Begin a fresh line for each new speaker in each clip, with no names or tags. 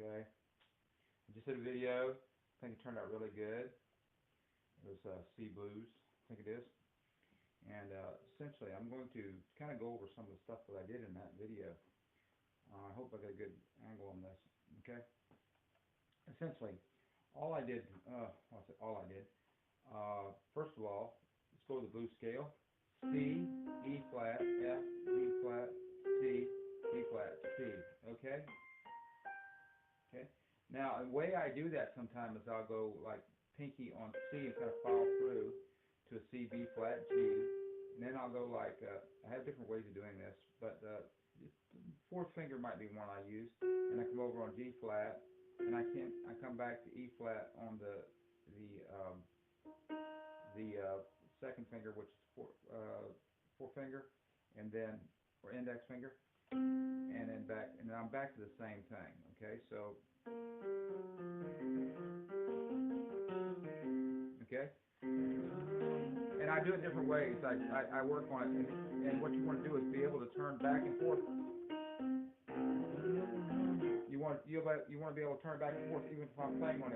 Okay, I just did a video. I think it turned out really good. It was C blues, I think it is. And essentially, I'm going to kind of go over some of the stuff that I did in that video. I hope I got a good angle on this. Okay. Essentially, all I did. First of all, let's go to the blues scale. C, E flat, F, B flat, C, B flat, C. Okay. Okay. Now, the way I do that sometimes is I'll go like pinky on C and kind of follow through to a C, B flat, G, and then I'll go like I have different ways of doing this, but fourth finger might be one I use, and I come over on G flat, and I come back to E flat on the second finger, which is forefinger, and then or index finger, and then back, and then I'm back to the same thing. Okay, so okay, and I do it different ways. I work on it, and what you want to do is be able to turn back and forth. You want to be able to turn back and forth even if I'm playing on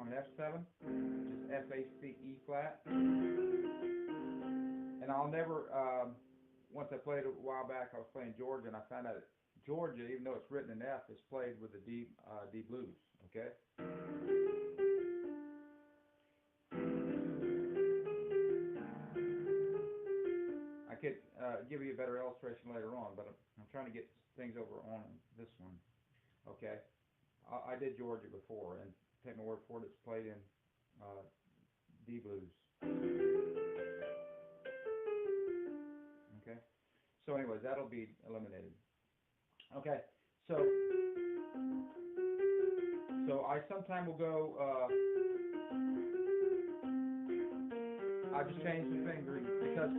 an F7, which is F A C E flat. And I'll never. Once I played a while back, I was playing Georgia, and I found out that Georgia, even though it's written in F, is played with the D blues. Okay. I could give you a better illustration later on, but I'm trying to get things over on this one. Okay. I did Georgia before, and take my word for it, it's played in D blues. Okay. So anyways, that'll be eliminated. Okay. So I sometimes will go. I just change the fingering because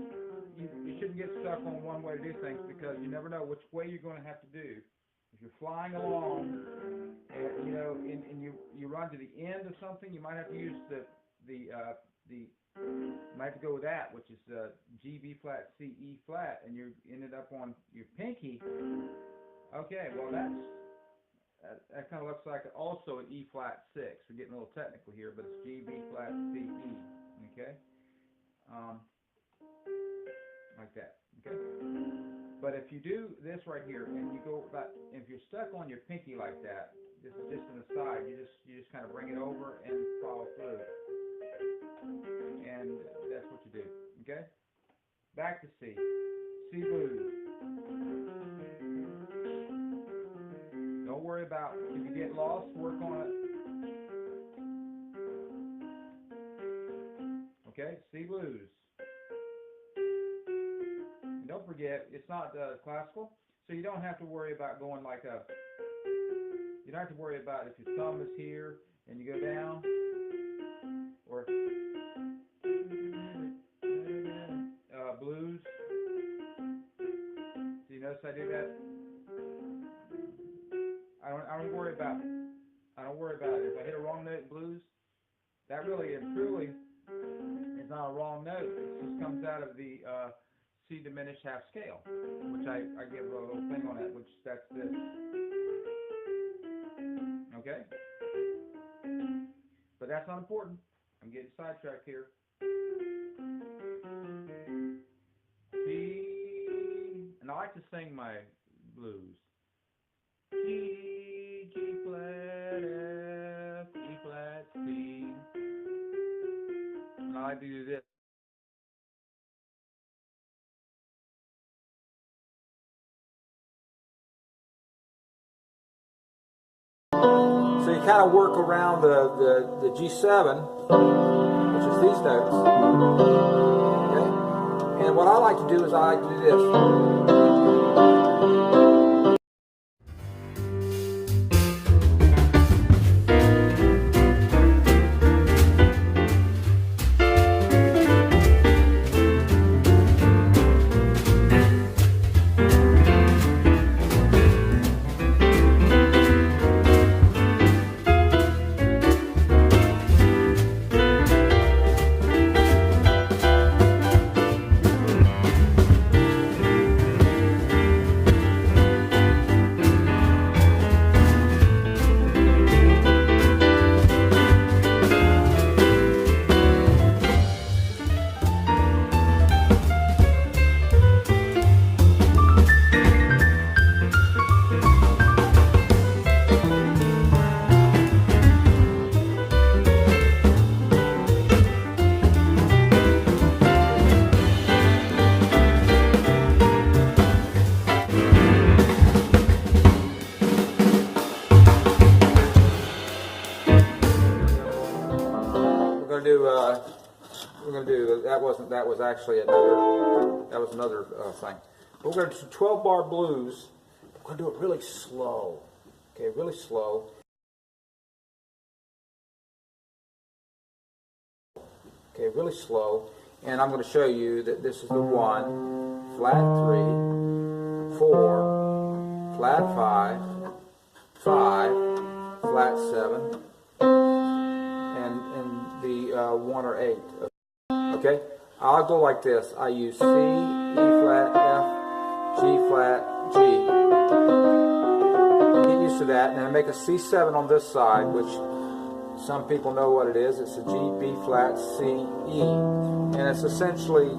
you shouldn't get stuck on one way to do things, because you never know which way you're going to have to do. If you're flying along, and you run to the end of something, you might have to use you might have to go with that, which is G, B flat, C, E flat, and you ended up on your pinky. Okay, well that kind of looks like also an E flat 6. We're getting a little technical here, but it's G, B flat, C, E. Okay, like that. Okay. But if you do this right here, and you go about, if you're stuck on your pinky like that, this is just an aside. You just kind of bring it over and follow through, and that's what you do. Okay. Back to C. C blues. Don't worry about if you get lost. Work on it. Okay. C blues. Don't forget, it's not classical, so you don't have to worry about going like a. You don't have to worry about if your thumb is here and you go down, or blues. Do you notice I do that? I don't worry about it. I don't worry about it. If I hit a wrong note in blues, that really and truly is not a wrong note. It just comes out of the C diminished half scale, which I give a little thing on that, which that's this. Okay? But that's not important. I'm getting sidetracked here. C, and I like to sing my blues. G, G flat, F, E flat, C. And I like to do this. So you kind of work around the G7, which is these notes. Okay? And what I like to do is I like to do this. going to do. That was actually another thing. We're going to do 12 bar blues. We're going to do it really slow. Okay, really slow. Okay, really slow. And I'm going to show you that this is the 1, flat 3, 4, flat 5, 5, flat 7, and the 1 or 8. Okay? I'll go like this. I use C, E flat, F, G flat, G. Get used to that, and I make a C7 on this side, which some people know what it is. It's a G, B flat, C, E. And it's essentially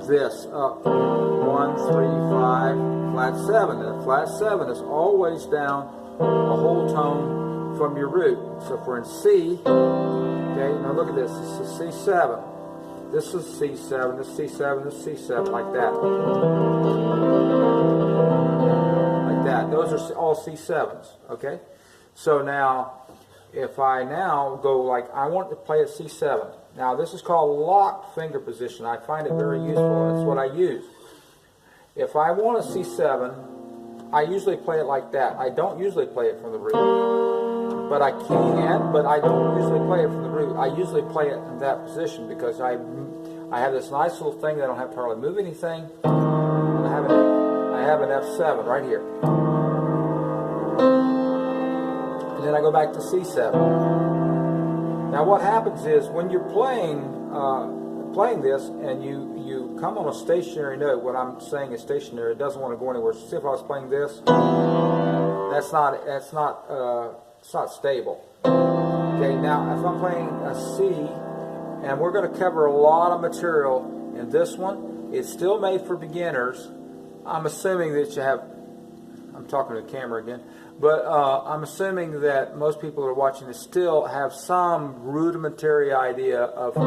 this, up 1, 3, 5, flat 7. And flat 7 is always down a whole tone from your root. So if we're in C, okay, now look at this. This is C7. This is C7, this is C7, this is C7, like that. Like that. Those are all C7s, okay? So now, if I now go like, I want to play at C7. Now this is called locked finger position. I find it very useful. That's what I use. If I want a C7, I usually play it like that. I don't usually play it from the root. But I can, but I don't usually play it from the root. I usually play it in that position because I have this nice little thing that I don't have to hardly move anything. And I have an F7 right here. And then I go back to C7. Now what happens is when you're playing this and you come on a stationary note, what I'm saying is stationary, it doesn't want to go anywhere. So see if I was playing this, it's not stable. Okay, now if I'm playing a C, and we're going to cover a lot of material in this one, it's still made for beginners. I'm assuming that you have, I'm talking to the camera again, but I'm assuming that most people who are watching this still have some rudimentary idea of,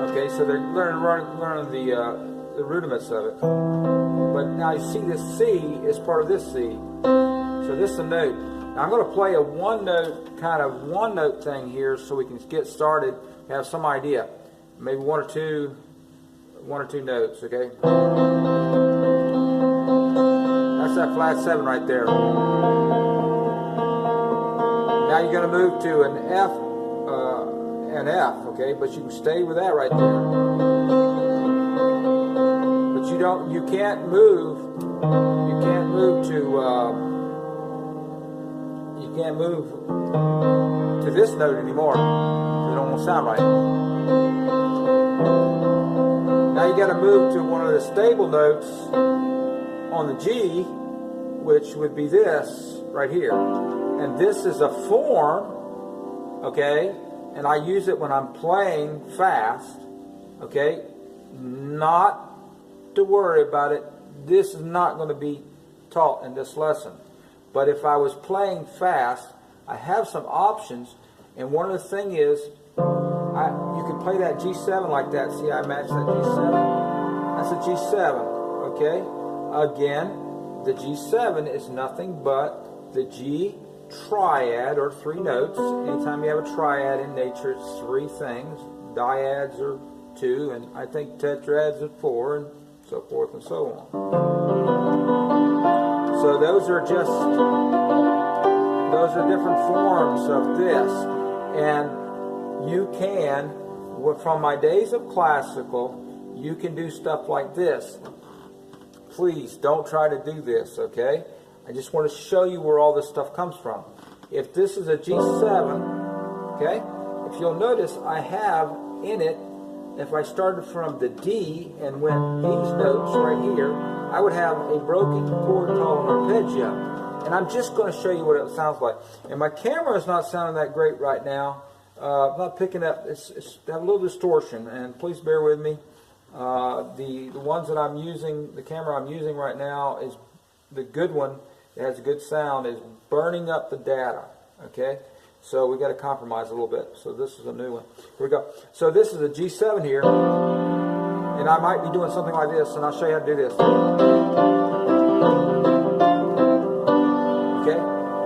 okay, so they're learning the rudiments of it. But now you see this C is part of this C. So this is a note. Now I'm going to play a one note thing here so we can get started, have some idea. Maybe one or two notes, okay? That's that flat 7 right there. Now you're going to move to an F, okay? But you can stay with that right there. But you can't move to this note anymore. It don't sound right. Now you got to move to one of the stable notes on the G, which would be this right here. And this is a form, okay? And I use it when I'm playing fast, okay? Not to worry about it. This is not going to be taught in this lesson. But if I was playing fast, I have some options, and one of the things is, you can play that G7 like that. See, I match that G7. That's a G7, okay? Again, the G7 is nothing but the G triad, or 3 notes. Anytime you have a triad in nature, it's 3 things. Dyads are 2, and I think tetrads are 4, and so forth and so on. So those are different forms of this. And you can, from my days of classical, you can do stuff like this. Please don't try to do this, okay? I just want to show you where all this stuff comes from. If this is a G7, okay, if you'll notice, I have in it, if I started from the D and went these notes right here, I would have a broken chord called an arpeggio. And I'm just going to show you what it sounds like. And my camera is not sounding that great right now. I'm not picking up, it's got a little distortion, and please bear with me. The ones that I'm using, the camera I'm using right now is the good one. It has a good sound, is burning up the data, okay? So we got to compromise a little bit. So this is a new one. Here we go. So this is a G7 here, and I might be doing something like this, and I'll show you how to do this. Okay?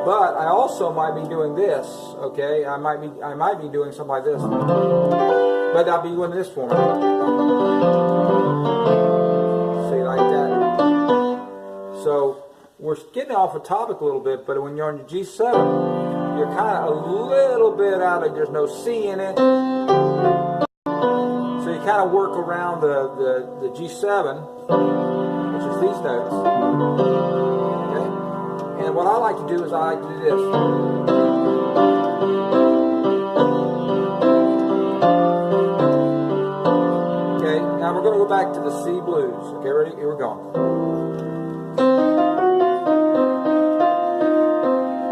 But I also might be doing this, okay? I might be doing something like this. But I'll be doing this for me. See, like that. So we're getting off the topic a little bit, but when you're on your G7, you're kind of a little bit out of, there's no C in it. So you kind of work around the G7, which is these notes. Okay? And what I like to do is I like to do this. Okay, now we're going to go back to the C blues. Okay, ready? Here we're going.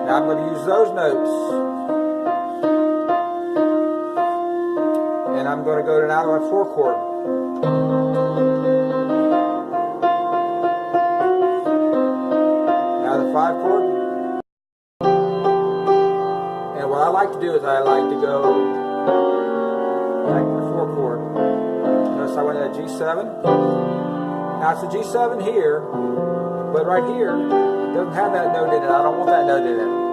Now I'm going to use those notes. And I'm going to go to now my 4 chord. Now the 5 chord. And what I like to do is I like to go back to the 4 chord. Notice I went to G7. Now it's a G7 here, but right here it doesn't have that note in it. I don't want that note in it.